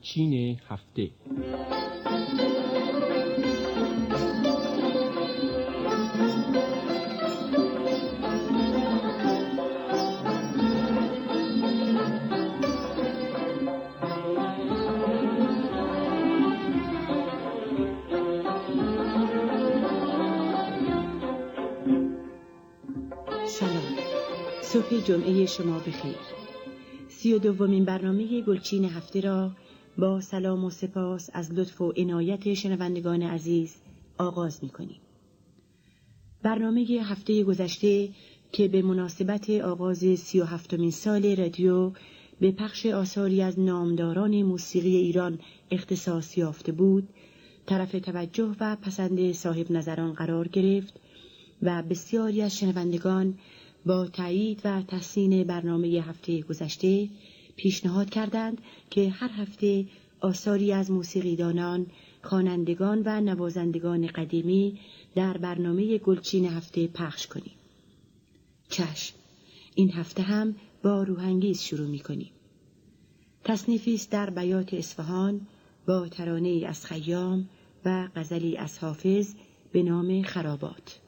گلچین هفته. سلام، صبح جمعه شما بخیر. 32مین برنامه گلچین هفته را با سلام و سپاس از لطف و عنایت شنوندگان عزیز آغاز می‌کنیم. برنامه هفته گذشته که به مناسبت آغاز 37مین سال رادیو به پخش آثاری از نامداران موسیقی ایران اختصاص یافته بود، طرف توجه و پسند صاحب نظران قرار گرفت و بسیاری از شنوندگان با تایید و تحسین برنامه هفته گذشته پیشنهاد کردند که هر هفته آثاری از موسیقیدانان، خوانندگان و نوازندگان قدیمی در برنامه گلچین هفته پخش کنیم. چشم، این هفته هم با روحانگیز شروع می‌کنیم. تصنیفی است در بیات اصفهان با ترانه‌ای از خیام و غزلی از حافظ به نام خرابات.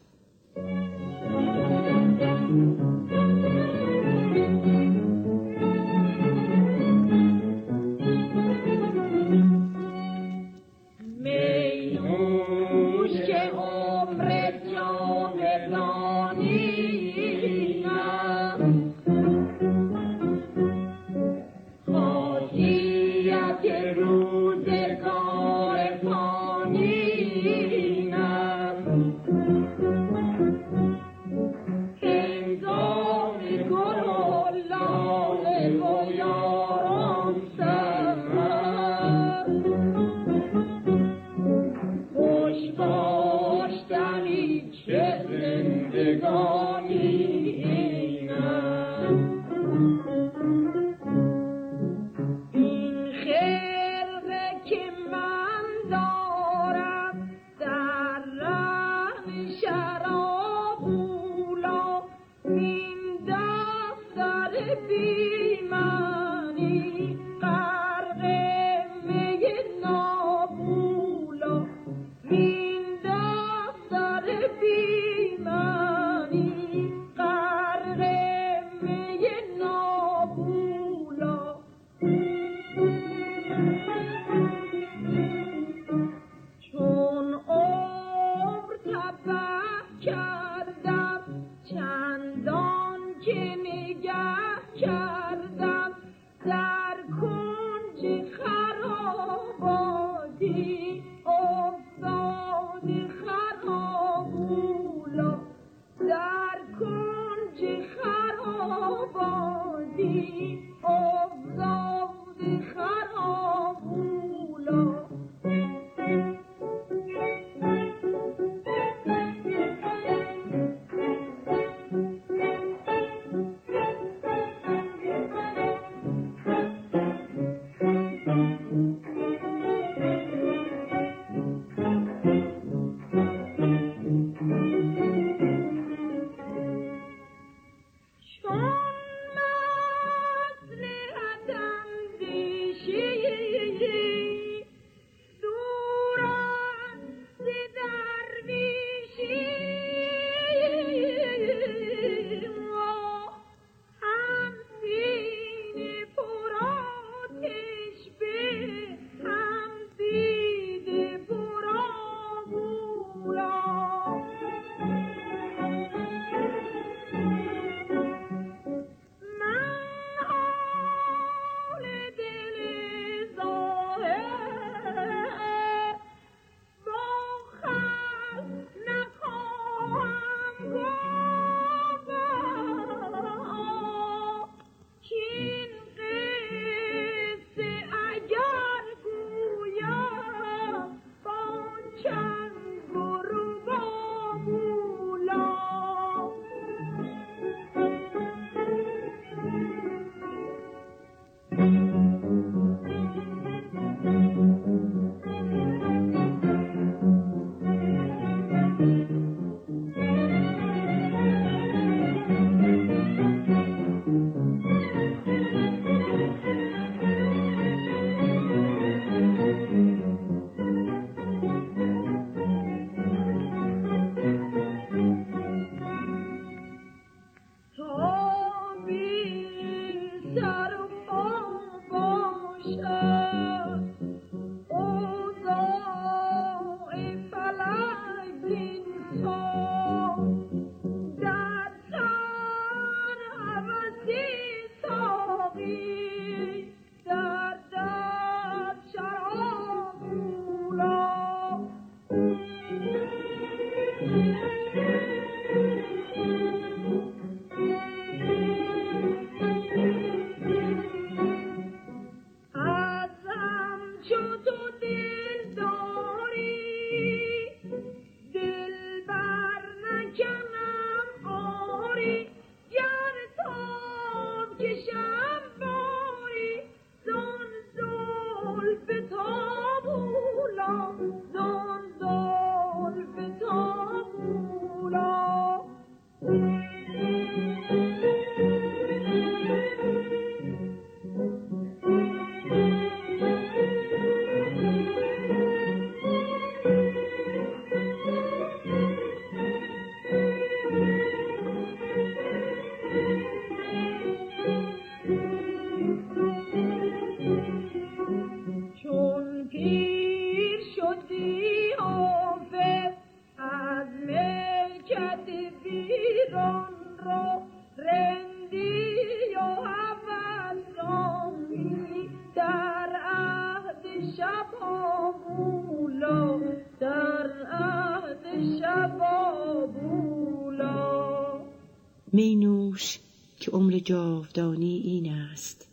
می نوش که عمر جاودانی این است،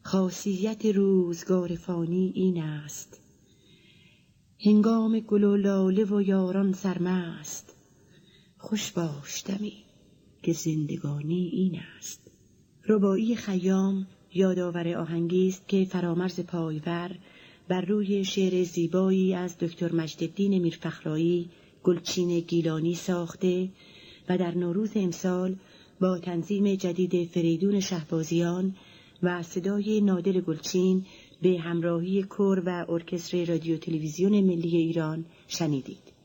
خاصیت روزگار فانی این است. هنگام گل و لاله و یاران سرمست، خوش باش دمی که زندگانی این است. رباعی خیام یادآور آهنگی است که فرامرز پایور بر روی شعر زیبایی از دکتر مجدالدین میرفخرایی گلچین گیلانی ساخته و در نوروز امسال با تنظیم جدید فریدون شهبازیان و صدای نادر گلچین به همراهی کور و ارکستر رادیو تلویزیون ملی ایران شنیدید.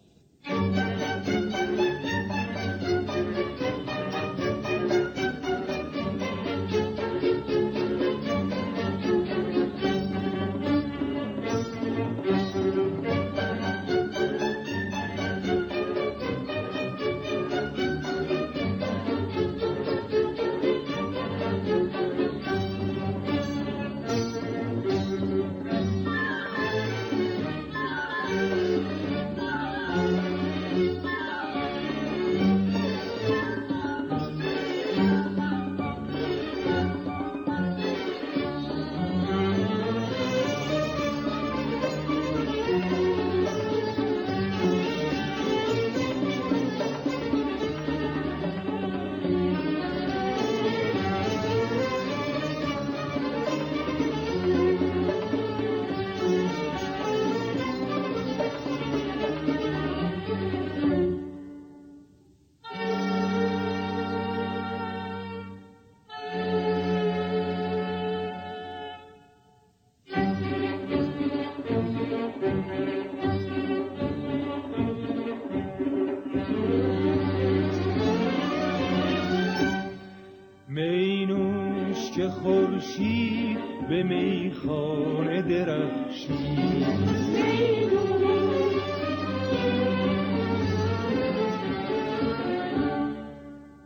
خورشید به میخانه درخشید،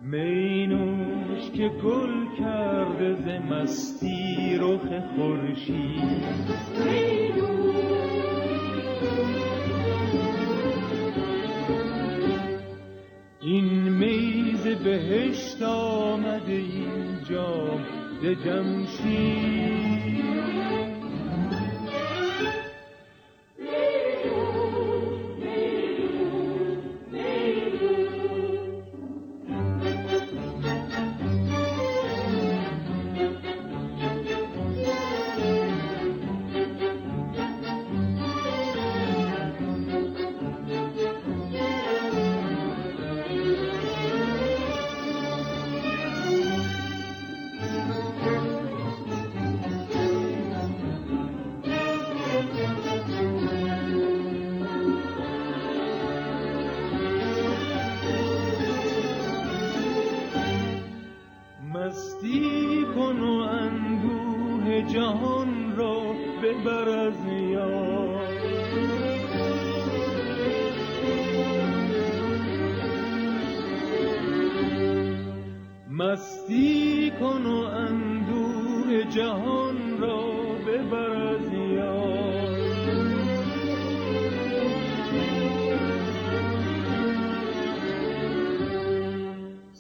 می نوش که گل کرده ز مستی رخ خورشید. این می ز بهشت آمده اینجا ز جمشید. مستی کن و اندوه جهان را ببر از یاد، مستی کن و اندوه جهان را ببر از یاد.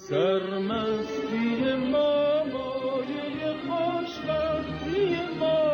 سرمستی ما مایه خوشبختی ما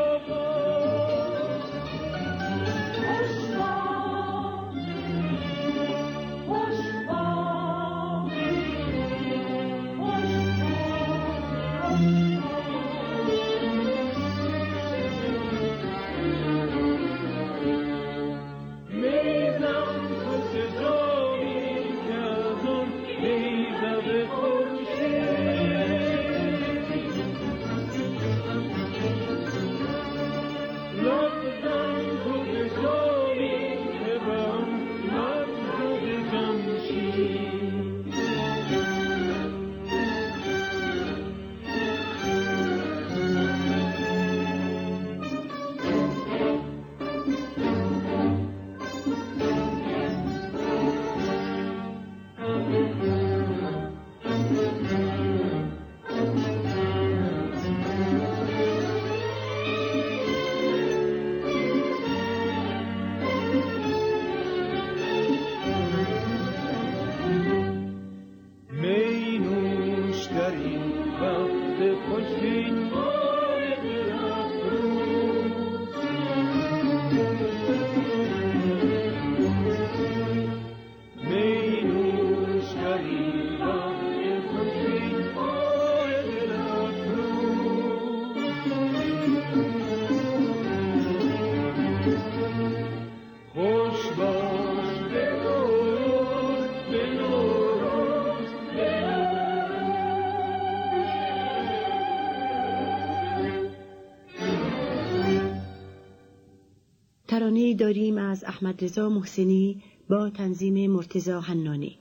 ترانه‌ای داریم از احمد رضا محسنی با تنظیم مرتضی حنانی.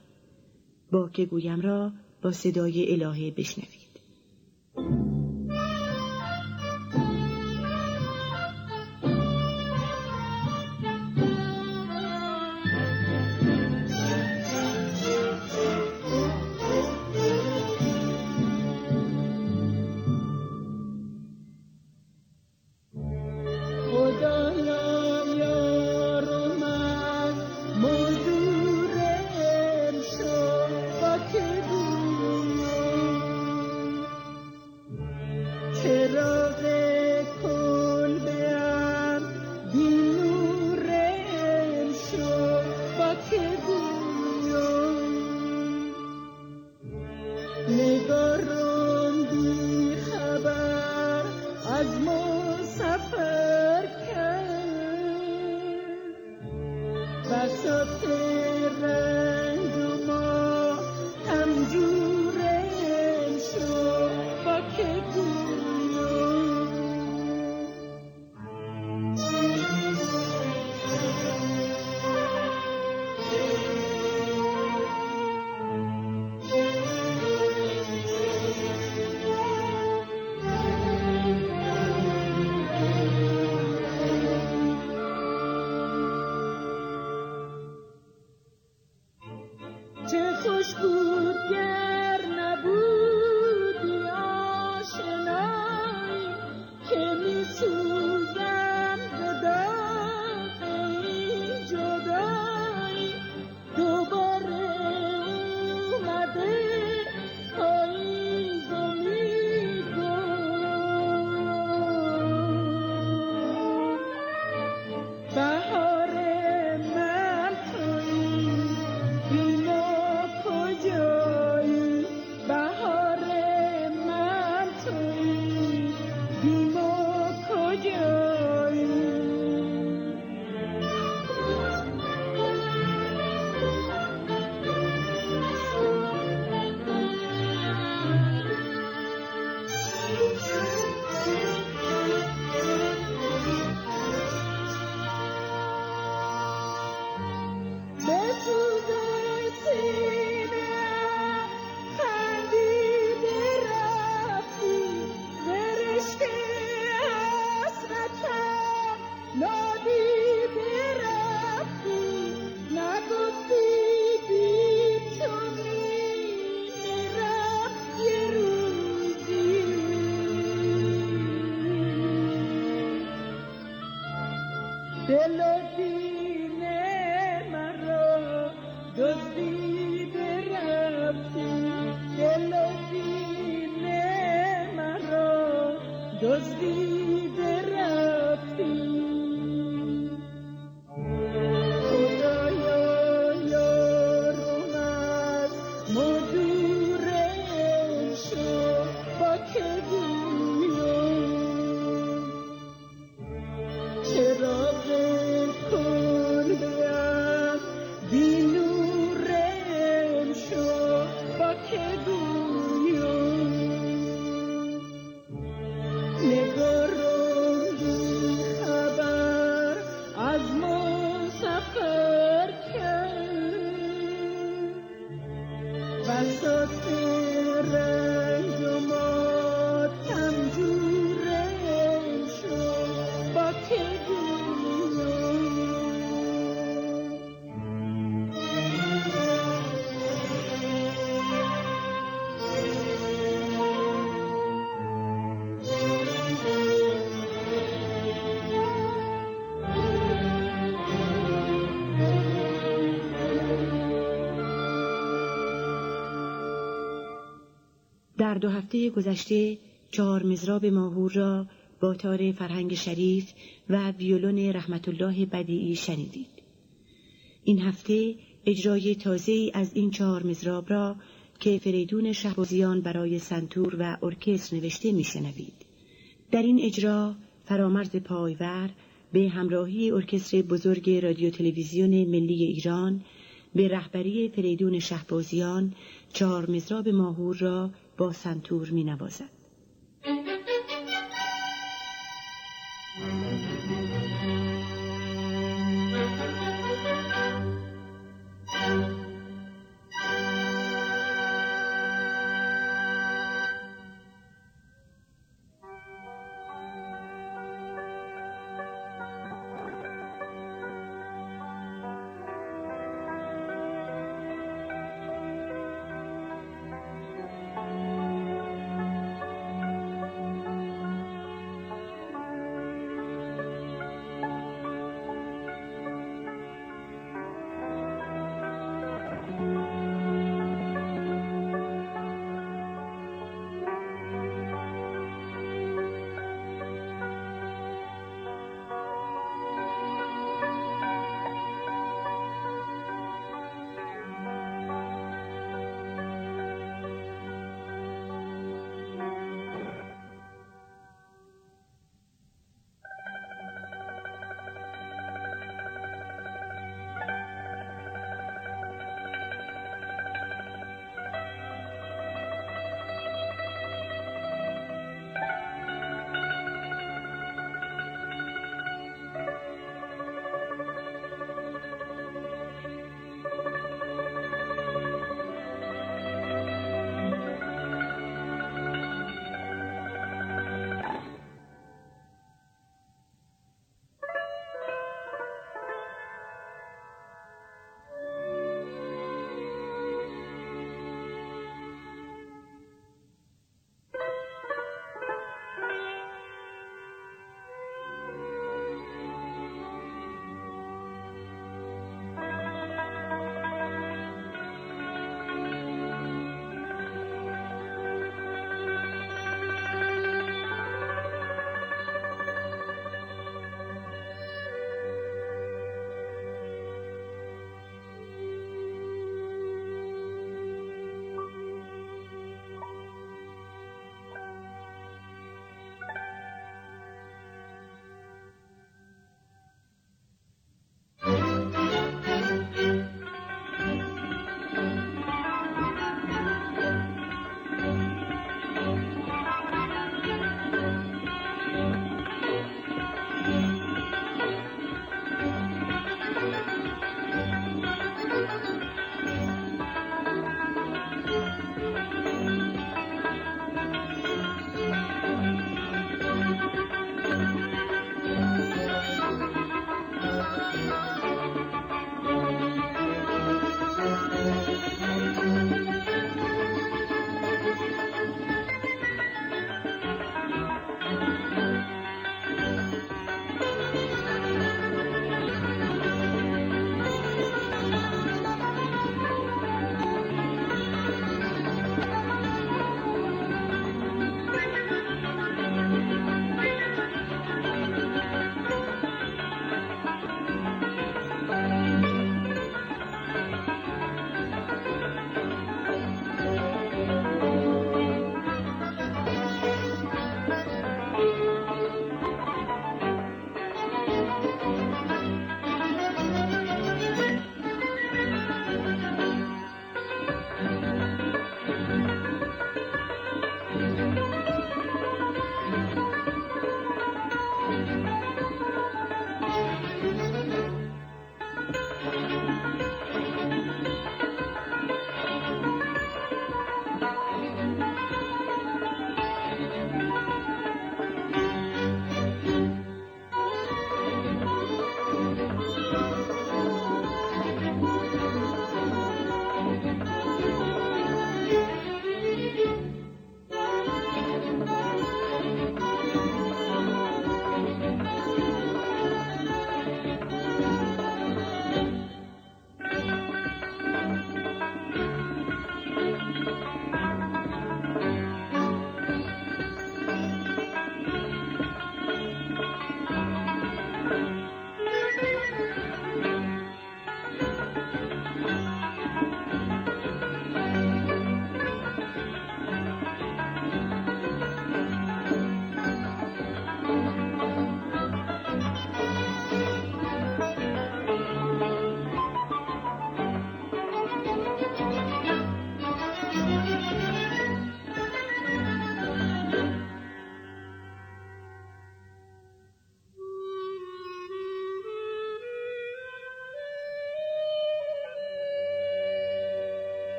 با که گویم را با صدای الهه بشنوید. دزدیده رفتی. خدایا یارم از ما دور شو، با که گویم چراغ کلبه‌ام بی نورم شو، با که گویم نگارم بی خبر از ما سفر کرد، بساط رنج و ماتم جورم شو، با که گویم در 2 هفته گذشته 4 مضراب ماهور را با تار فرهنگ شریف و ویولون رحمت الله بدیعی شنیدید. این هفته اجرای تازه‌ای از این 4 مضراب را که فریدون شهبازیان برای سنتور و ارکستر نوشته میشنوید. در این اجرا فرامرز پایور به همراهی ارکستر بزرگ رادیو تلویزیون ملی ایران به رهبری فریدون شهبازیان 4 مضراب ماهور را با سنتور می نوازد.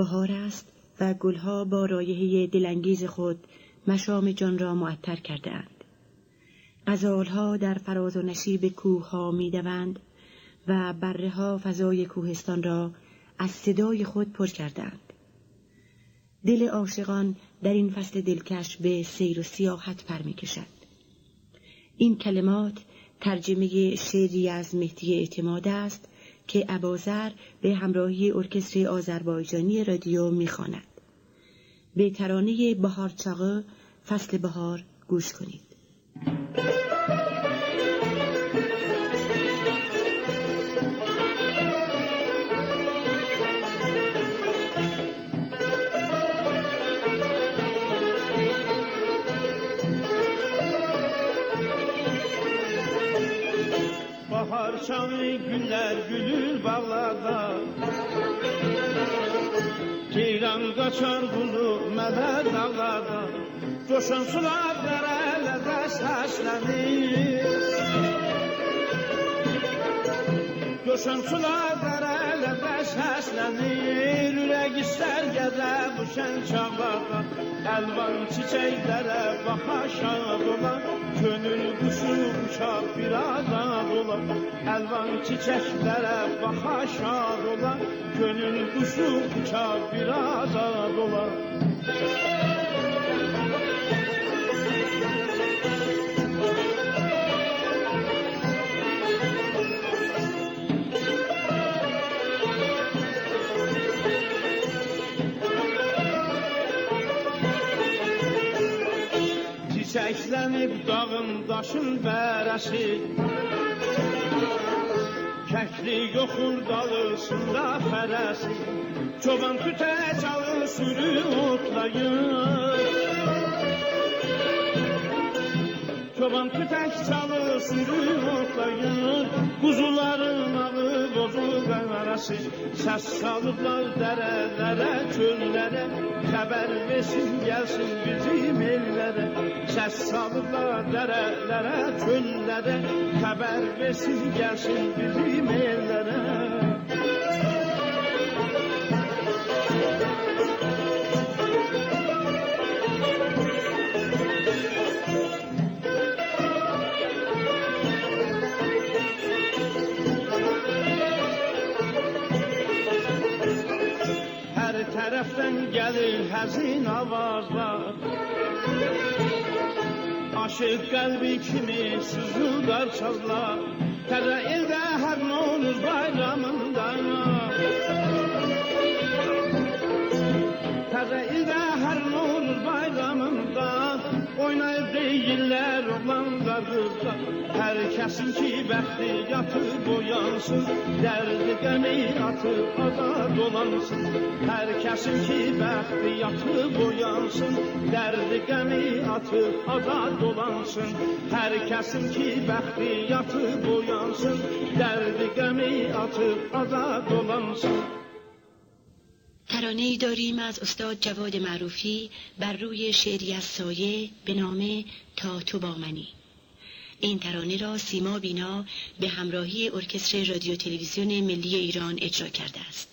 بهار است و گلها با رایحه دلانگیز خود مشام جان را معطر کرده‌اند. غزالها در فراز و نشیب کوه‌ها می‌دوند و بره‌ها فضای کوهستان را از صدای خود پر کرده‌اند. دل عاشقان در این فصل دلکش به سیر و سیاحت پر می‌کشد. این کلمات ترجمه شعری از مهدی اعتماد است که اباذر به همراهی ارکستر آذربایجانی رادیو می‌خواند. به ترانه بهار چاغه فصل بهار گوش کنید. Bahar çağı güller gülür bağlarda, ceylan kaçar bulu meler dağlarda, coşan sular derelerde seslenir. Coşan sular derelerde seslenir, ürek ister gezer bu şen çağlarda, elvan çiçeklere bakar şad olan, gönül kuşu uçar biraz dolar. Elvan çiçeklere bakar şad olan, gönül kuşu uçar biraz dolar. Çiçəklenib dağın daşın bərəsi, kəkli yoxur dalısında fərəsi, çoban tütə çalır sürü otlayır. Çoban tütək çalır sürü otlayır, kuzuların ağı bozul qəmərəsi, səs salıblar dərələrə, çöllərə, xəbər versin gəlsin bizim ellərə. Səs salıblar dərələrə, çöllərə, xəbər versin gəlsin bizim ellərə. Hər tərəfdən gəlir həzin avazlar, aşık qəlbi kimi sızıldar sazlar, təzə ildə hər Novruz bayramında, təzə ildə hər Novruz bayramında, oynayıb deyirlər oğlanlar qızlar. Hər kəsin ki bəxti yatıb oyansın, dərdi qəmi atıb azad olansın. Hər kəsin ki bəxti yatıb oyansın, dərdi qəmi atıb azad olansın. Hər kəsin ki bəxti yatıb oyansın, dərdi qəmi atıb azad olansın. ترانه‌ای داریم از استاد جواد معروفی بر روی شعری از سایه به نام تا تو با منی. این ترانه را سیما بینا به همراهی ارکستر رادیو تلویزیون ملی ایران اجرا کرده است.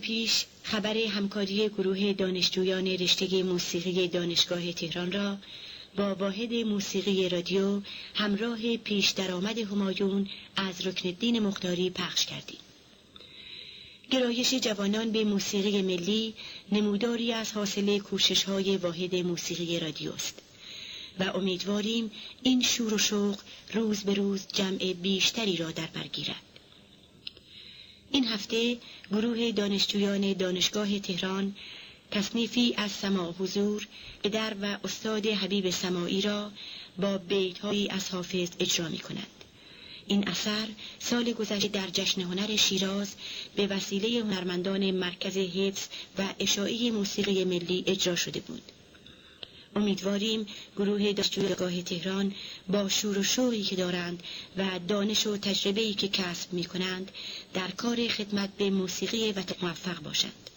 پیش خبر همکاری گروه دانشجویان رشته موسیقی دانشگاه تهران را با واحد موسیقی رادیو همراه پیش درآمد همایون از رکنالدین مختاری پخش کردیم. گرایش جوانان به موسیقی ملی نموداری از حاصل کوشش‌های واحد موسیقی رادیو است و امیدواریم این شور و شوق روز به روز جمع بیشتری را در بر گیرد. این هفته گروه دانشجویان دانشگاه تهران تصنیفی از سماع حضور پدر و استاد حبیب سماعی را با بیت‌هایی از حافظ اجرا می‌کنند. این اثر سال گذشته در جشن هنر شیراز به وسیله هنرمندان مرکز حفظ و اشاعه موسیقی ملی اجرا شده بود. امیدواریم گروه دانشجویان تهران با شور و شوقی که دارند و دانش و تجربه‌ای که کسب می‌کنند در کار خدمت به موسیقی و موفق باشند.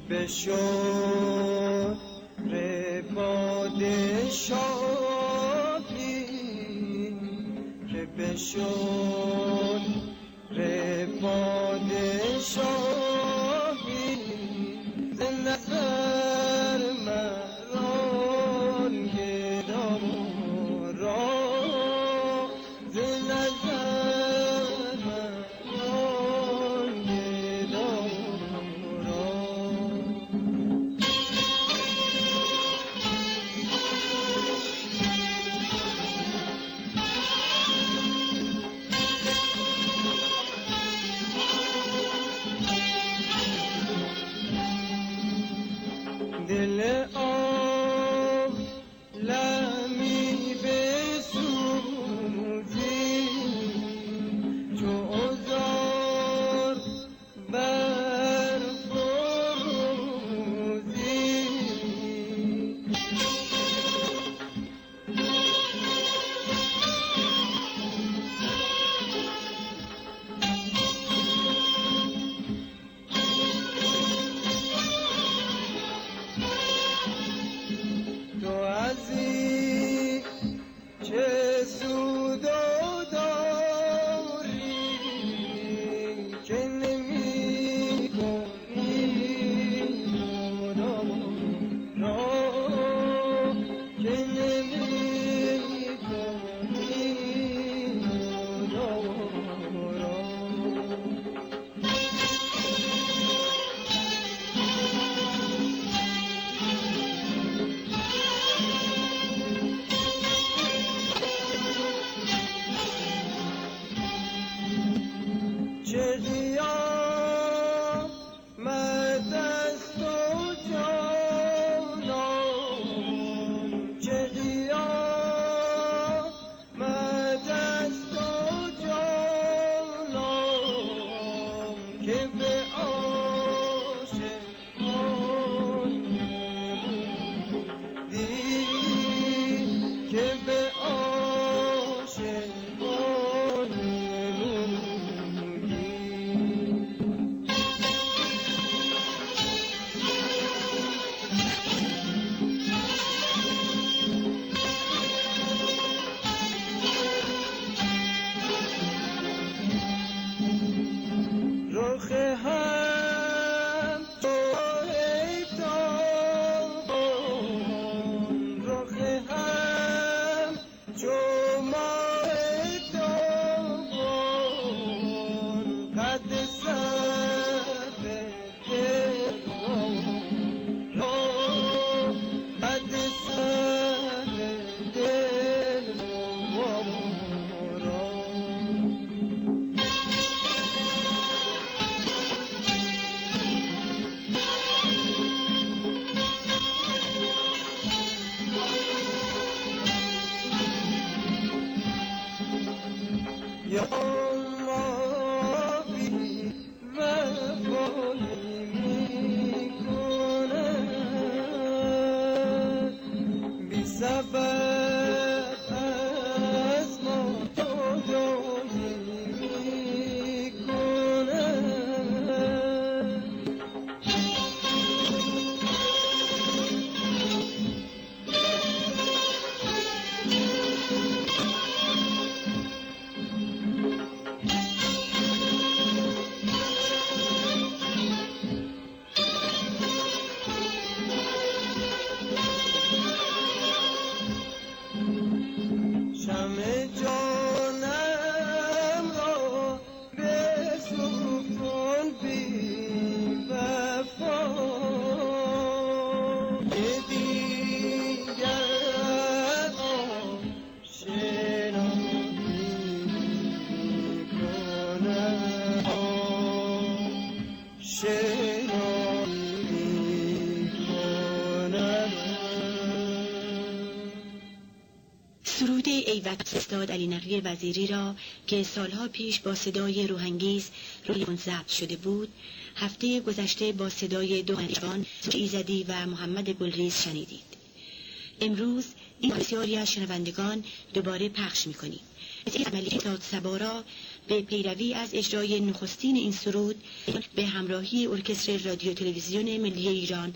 بشد پادشاهی که بشد پادشاهی ز نظر مران گدام را ز نظر مران گدام را دل عالمی بسوزی چو عذار برفروزی تو ازی چه سود و داری که نمی کنی مدام را که نمی کنی مدام را چه قیامت است و جانان چه قیامت است و جانان که به عاشقان نمودی که به عاشقان نمودی رخ هم تو ای تابان رخ هم چو ماه تابان قد سرو دل را قد سرو دل را یا ما بی وفایی می کند بی سبب از ما جدایی می کند شمع جانم را بسوزان بی وفا که دیگر آشنا می‌کند آشنا می‌کند سرود ایوک استاد علی نقی وزیری را که سالها پیش با صدای روحانگیز روی اون ضبط شده بود، هفته گذشته با صدای دو جوان ایزدی و محمد گلریز شنیدید. امروز این بسیاری از شنوندگان دوباره پخش می‌کنیم. این عملی داد سبا را به پیروی از اجرای نخستین این سرود به همراهی ارکستر رادیو تلویزیون ملی ایران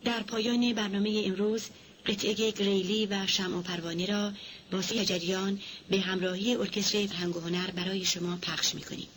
در پایان برنامه امروز قطعه گریلی و شمع و پروانه را با جریان به همراهی ارکستر فرهنگ و هنر برای شما پخش می‌کنیم.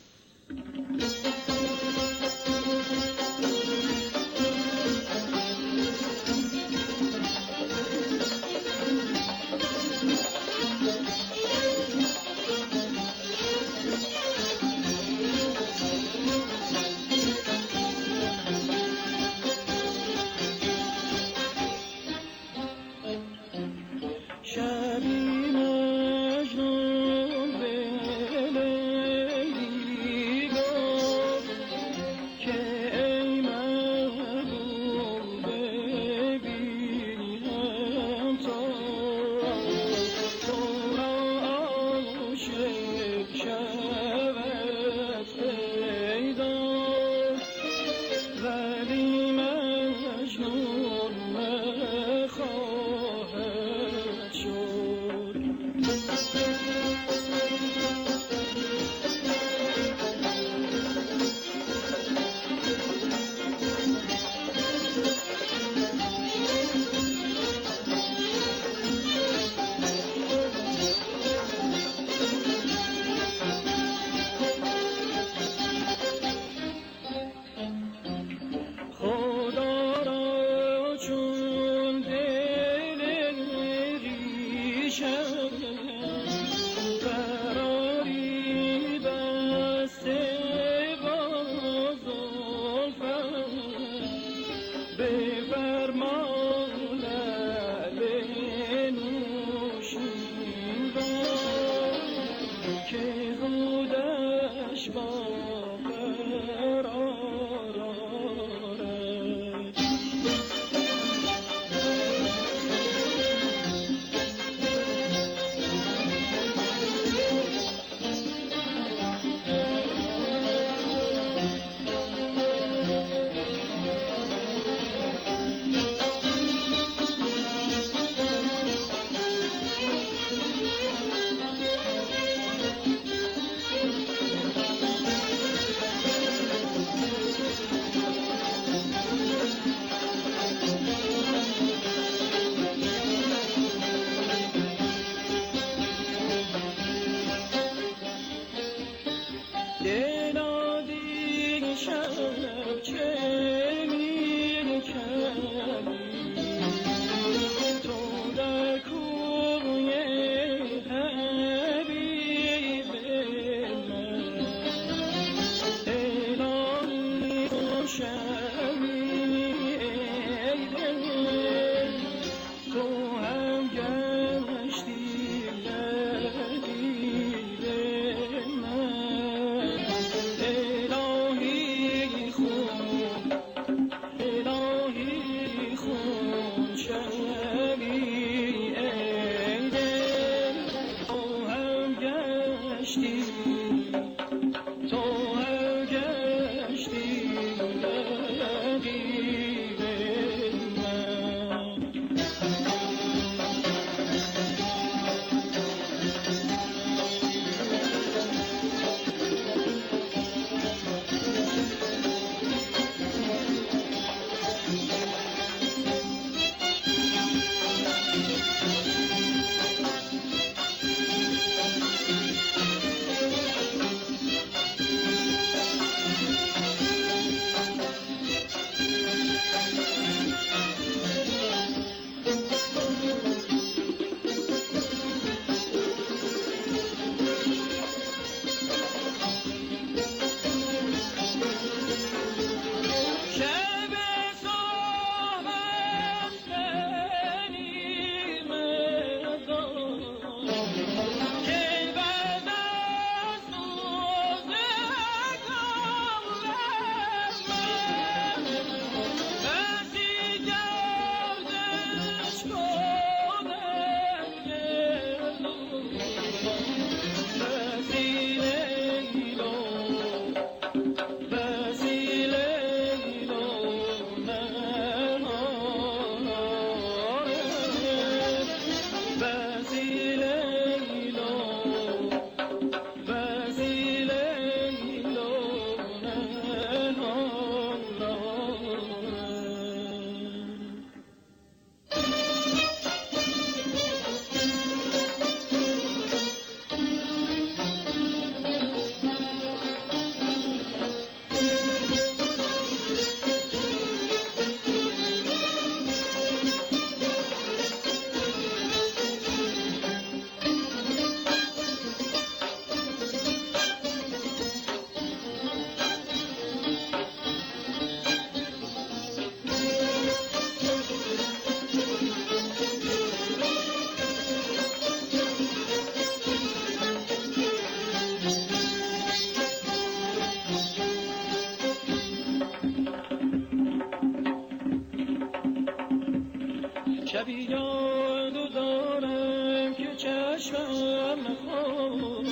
شبی یاد دارم که چشمم نخواب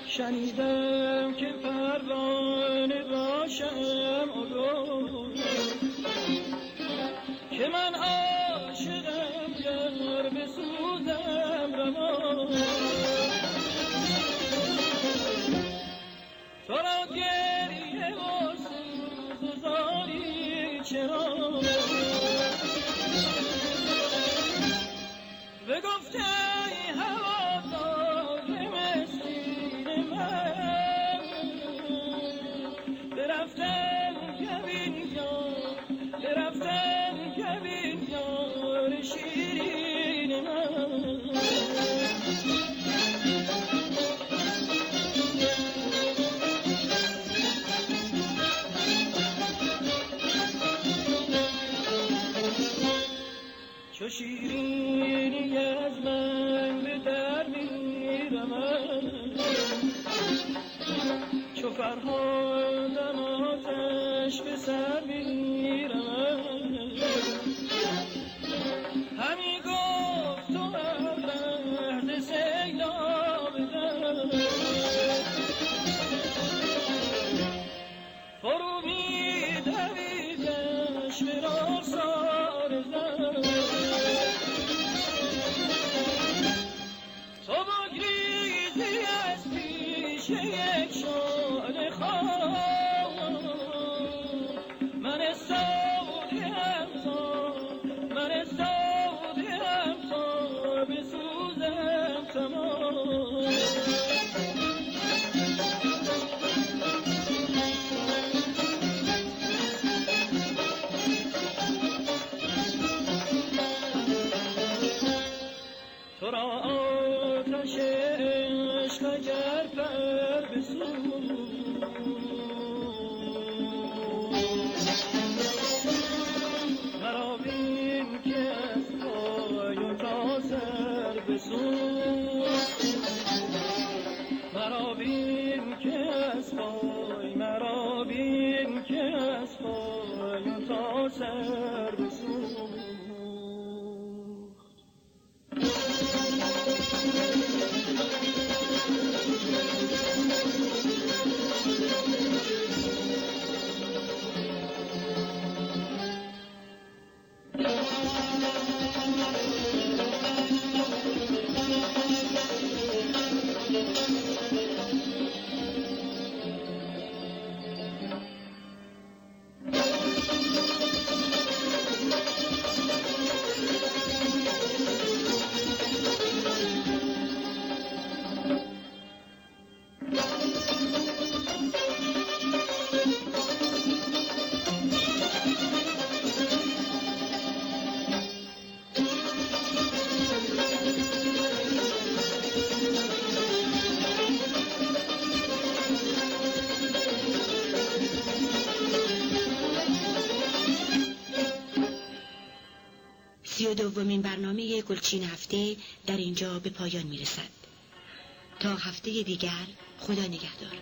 شنیدم که پروانه باشم آگاه که من عاشقم گر بسوزم روا تو را گریه و سوز و زاری چرا بگفته ای هوادار مسکین من برفتم کبین یار برفتم کبین یار شیرین من چو شیرینی از من به در میرمد چو فرهادم آتش به سر میرمد همی گفت تو ابرد سیلاب در فرو میدویدش به رخسار زن تو بگریزی از پیش یک شعله خواب من سوده هم تا بسوزم تمام تو را آتش عشق اگر پر بسوز مرا بین که از پای و تا سر بسوز مرا بین که از پای مرا بین که از پای و تا سر بسوز دومین برنامه گلچین هفته در اینجا به پایان میرسد. تا هفته دیگر خدا نگهدار.